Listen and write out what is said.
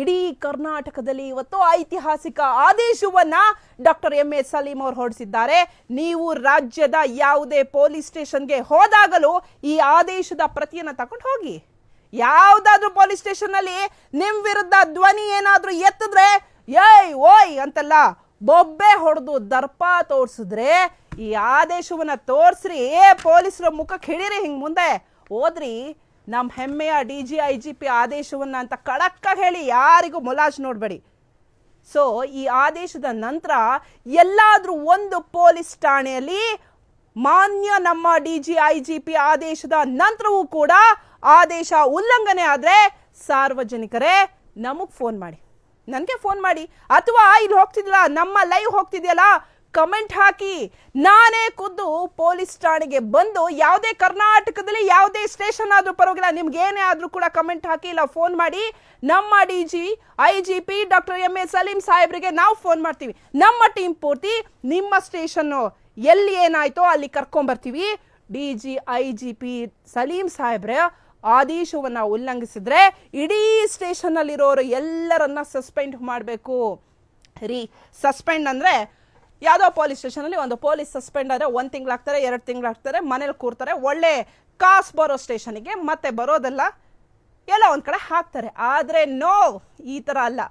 ಇಡೀ ಕರ್ನಾಟಕದಲ್ಲಿ ಇವತ್ತು ಐತಿಹಾಸಿಕ ಆದೇಶವನ್ನ ಡಾಕ್ಟರ್ ಎಂ.ಎ. ಸಲೀಂ ಅವರು ಹೊರಡಿಸಿದ್ದಾರೆ. ನೀವು ರಾಜ್ಯದ ಯಾವುದೇ ಪೊಲೀಸ್ ಸ್ಟೇಷನ್ಗೆ ಹೋದಾಗಲೂ ಈ ಆದೇಶದ ಪ್ರತಿಯನ್ನ ತಗೊಂಡು ಹೋಗಿ. ಯಾವ್ದಾದ್ರು ಪೊಲೀಸ್ ಸ್ಟೇಷನ್ ಅಲ್ಲಿ ನಿಮ್ ವಿರುದ್ಧ ಧ್ವನಿ ಏನಾದ್ರೂ ಎತ್ತಿದ್ರೆ ಏಯ್ ಓಯ್ ಅಂತಲ್ಲ, ಬೊಬ್ಬೆ ಹೊಡೆದು ದರ್ಪ ತೋರ್ಸಿದ್ರೆ ಈ ಆದೇಶವನ್ನ ತೋರ್ಸ್ರಿ, ಪೊಲೀಸರ ಮುಖಕ್ಕೆ ಹಿಡೀರಿ. ಹಿಂಗ್ ಮುಂದೆ ಹೋದ್ರಿ ನಮ್ಮ ಹೆಮ್ಮೆಯ DG/IGP ಆದೇಶವನ್ನ ಅಂತ ಕಡಕ್ಕಾಗಿ ಹೇಳಿ, ಯಾರಿಗೂ ಮುಲಾಜ್ ನೋಡ್ಬೇಡಿ. ಸೊ ಈ ಆದೇಶದ ನಂತರ ಎಲ್ಲಾದ್ರೂ ಒಂದು ಪೊಲೀಸ್ ಠಾಣೆಯಲ್ಲಿ ಮಾನ್ಯ ನಮ್ಮ DG/IGP ಆದೇಶದ ನಂತರವೂ ಕೂಡ ಆದೇಶ ಉಲ್ಲಂಘನೆ ಆದ್ರೆ ಸಾರ್ವಜನಿಕರೇ ನಮಗ್ ಫೋನ್ ಮಾಡಿ, ನನಗೆ ಫೋನ್ ಮಾಡಿ, ಅಥವಾ ಇಲ್ಲಿ ಹೋಗ್ತಿದ್ಯಲ್ಲ ನಮ್ಮ ಲೈವ್ ಹೋಗ್ತಿದ್ಯಲ್ಲ ಕಮೆಂಟ್ ಹಾಕಿ. ನಾನೇ ಖುದ್ದು ಪೊಲೀಸ್ ಠಾಣೆಗೆ ಬಂದು ಯಾವುದೇ ಕರ್ನಾಟಕದಲ್ಲಿ ಯಾವುದೇ ಸ್ಟೇಷನ್ ಆದ್ರೂ ಪರವಾಗಿಲ್ಲ, ನಿಮ್ಗೆ ಏನೇ ಆದ್ರೂ ಕೂಡ ಕಮೆಂಟ್ ಹಾಕಿ ಇಲ್ಲ ಫೋನ್ ಮಾಡಿ. ನಮ್ಮ DG/IGP ಡಾಕ್ಟರ್ ಎಂ.ಎ. ಸಲೀಂ ಸಾಹೇಬ್ರಿಗೆ ನಾವು ಫೋನ್ ಮಾಡ್ತೀವಿ. ನಮ್ಮ ಟೀಮ್ ಪೂರ್ತಿ ನಿಮ್ಮ ಸ್ಟೇಷನ್ ಎಲ್ಲಿ ಏನಾಯ್ತೋ ಅಲ್ಲಿ ಕರ್ಕೊಂಡ್ಬರ್ತೀವಿ. DG/IGP ಸಲೀಂ ಸಾಹೇಬ್ರ ಆದೇಶವನ್ನ ಉಲ್ಲಂಘಿಸಿದ್ರೆ ಇಡೀ ಸ್ಟೇಷನ್ ಅಲ್ಲಿರೋರು ಎಲ್ಲರನ್ನ ಸಸ್ಪೆಂಡ್ ಮಾಡಬೇಕು ರೀ. ಸಸ್ಪೆಂಡ್ ಅಂದ್ರೆ ಯಾವುದೋ ಪೊಲೀಸ್ ಸ್ಟೇಷನ್ ಅಲ್ಲಿ ಒಂದು ಪೊಲೀಸ್ ಸಸ್ಪೆಂಡ್ ಆದ್ರೆ 1 ತಿಂಗಳಾಗ್ತಾರೆ, 2 ತಿಂಗಳಾಗ್ತಾರೆ, ಮನೇಲಿ ಕೂರ್ತಾರೆ, ಒಳ್ಳೆ ಕಾಸು ಬರೋ ಸ್ಟೇಷನ್ಗೆ ಮತ್ತೆ ಬರೋದಲ್ಲ, ಎಲ್ಲ ಒಂದ್ ಕಡೆ ಹಾಕ್ತಾರೆ. ಆದ್ರೆ ನೋ, ಈ ತರ ಅಲ್ಲ.